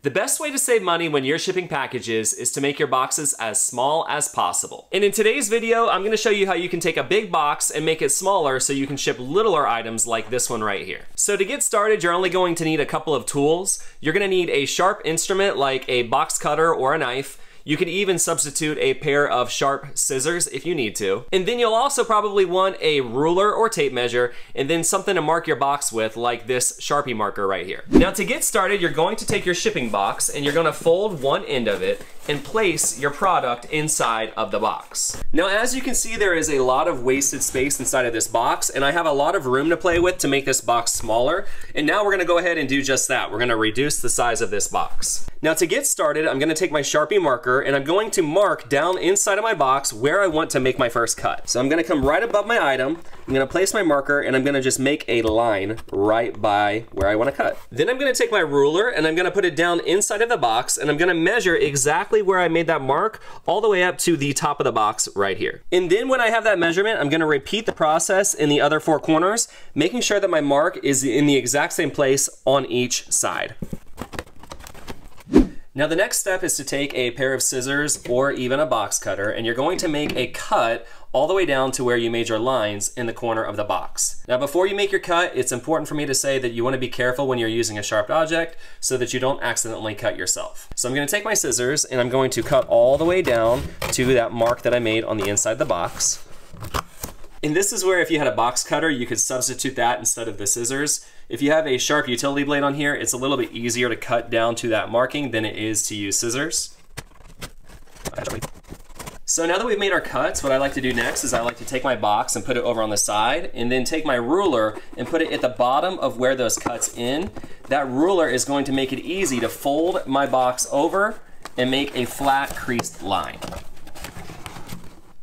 The best way to save money when you're shipping packages is to make your boxes as small as possible. And in today's video, I'm gonna show you how you can take a big box and make it smaller so you can ship littler items like this one right here. So to get started, you're only going to need a couple of tools. You're gonna need a sharp instrument like a box cutter or a knife. You could even substitute a pair of sharp scissors if you need to. And then you'll also probably want a ruler or tape measure, and then something to mark your box with, like this Sharpie marker right here. Now to get started, you're going to take your shipping box and you're gonna fold one end of it and place your product inside of the box. Now as you can see, there is a lot of wasted space inside of this box, and I have a lot of room to play with to make this box smaller. And now we're gonna go ahead and do just that. We're gonna reduce the size of this box. Now to get started, I'm gonna take my Sharpie marker and I'm going to mark down inside of my box where I want to make my first cut. So I'm gonna come right above my item, I'm gonna place my marker, and I'm gonna just make a line right by where I wanna cut. Then I'm gonna take my ruler and I'm gonna put it down inside of the box, and I'm gonna measure exactly where I made that mark all the way up to the top of the box right here. And then when I have that measurement, I'm gonna repeat the process in the other four corners, making sure that my mark is in the exact same place on each side. Now the next step is to take a pair of scissors or even a box cutter, and you're going to make a cut all the way down to where you made your lines in the corner of the box. Now before you make your cut, it's important for me to say that you want to be careful when you're using a sharp object so that you don't accidentally cut yourself. So I'm going to take my scissors and I'm going to cut all the way down to that mark that I made on the inside of the box. And this is where if you had a box cutter, you could substitute that instead of the scissors. If you have a sharp utility blade on here, it's a little bit easier to cut down to that marking than it is to use scissors. So now that we've made our cuts, what I like to do next is I like to take my box and put it over on the side, and then take my ruler and put it at the bottom of where those cuts in. That ruler is going to make it easy to fold my box over and make a flat creased line.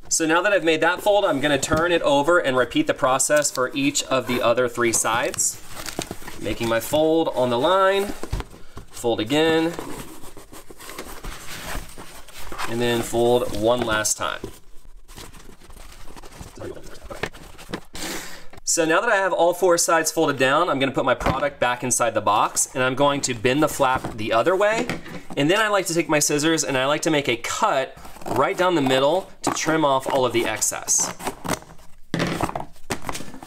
So now that I've made that fold, I'm gonna turn it over and repeat the process for each of the other three sides. Making my fold on the line, fold again, and then fold one last time. So now that I have all four sides folded down, I'm gonna put my product back inside the box, and I'm going to bend the flap the other way. And then I like to take my scissors and I like to make a cut right down the middle to trim off all of the excess.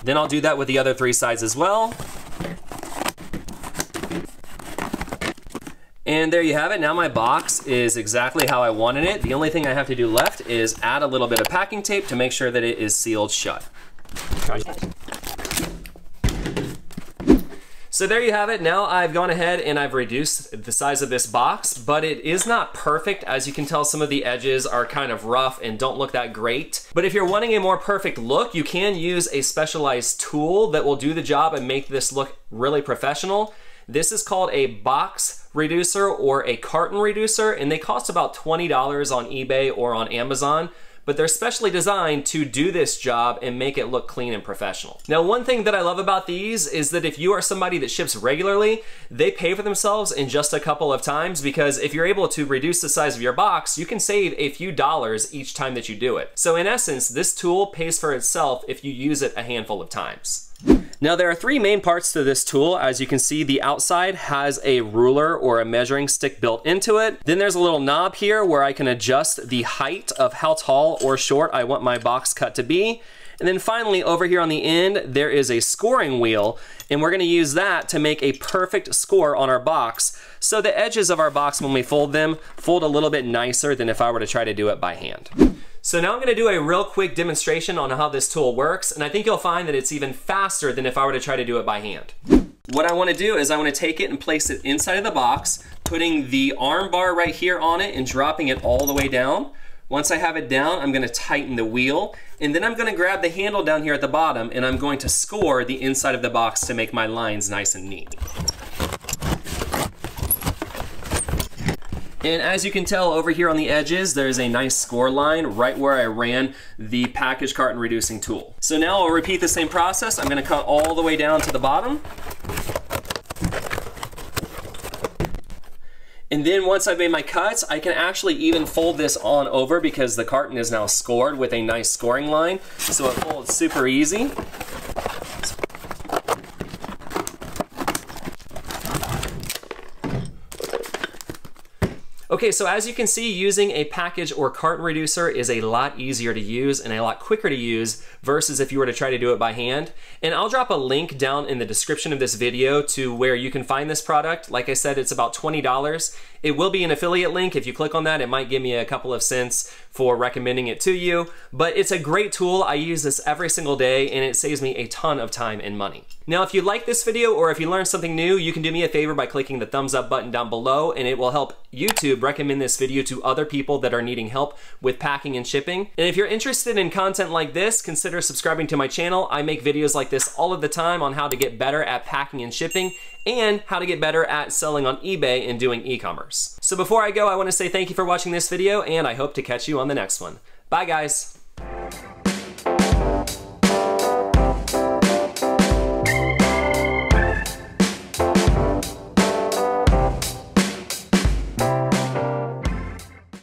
Then I'll do that with the other three sides as well. And there you have it. Now my box is exactly how I wanted it. The only thing I have to do left is add a little bit of packing tape to make sure that it is sealed shut. So there you have it. Now I've gone ahead and I've reduced the size of this box, but it is not perfect. As you can tell, some of the edges are kind of rough and don't look that great. But if you're wanting a more perfect look, you can use a specialized tool that will do the job and make this look really professional. This is called a box reducer or a carton reducer, and they cost about $20 on eBay or on Amazon. But they're specially designed to do this job and make it look clean and professional. Now, one thing that I love about these is that if you are somebody that ships regularly, they pay for themselves in just a couple of times, because if you're able to reduce the size of your box, you can save a few dollars each time that you do it. So in essence, this tool pays for itself if you use it a handful of times. Now there are three main parts to this tool. As you can see, the outside has a ruler or a measuring stick built into it. Then there's a little knob here where I can adjust the height of how tall or short I want my box cut to be. And then finally, over here on the end, there is a scoring wheel, and we're gonna use that to make a perfect score on our box, so the edges of our box, when we fold them, fold a little bit nicer than if I were to try to do it by hand. So now I'm gonna do a real quick demonstration on how this tool works, and I think you'll find that it's even faster than if I were to try to do it by hand. What I wanna do is I wanna take it and place it inside of the box, putting the arm bar right here on it and dropping it all the way down. Once I have it down, I'm gonna tighten the wheel, and then I'm gonna grab the handle down here at the bottom, and I'm going to score the inside of the box to make my lines nice and neat. And as you can tell over here on the edges, there's a nice score line right where I ran the package carton reducing tool. So now I'll repeat the same process. I'm gonna cut all the way down to the bottom. And then once I've made my cuts, I can actually even fold this on over because the carton is now scored with a nice scoring line. So it folds super easy. Okay, so as you can see, using a package or carton reducer is a lot easier to use and a lot quicker to use versus if you were to try to do it by hand. And I'll drop a link down in the description of this video to where you can find this product. Like I said, it's about $20. It will be an affiliate link. If you click on that, it might give me a couple of cents for recommending it to you, but it's a great tool. I use this every single day and it saves me a ton of time and money. Now, if you like this video or if you learned something new, you can do me a favor by clicking the thumbs up button down below, and it will help YouTube recommend this video to other people that are needing help with packing and shipping. And if you're interested in content like this, consider subscribing to my channel. I make videos like this all of the time on how to get better at packing and shipping and how to get better at selling on eBay and doing e-commerce. So before I go, I want to say thank you for watching this video, and I hope to catch you on the next one. Bye, guys.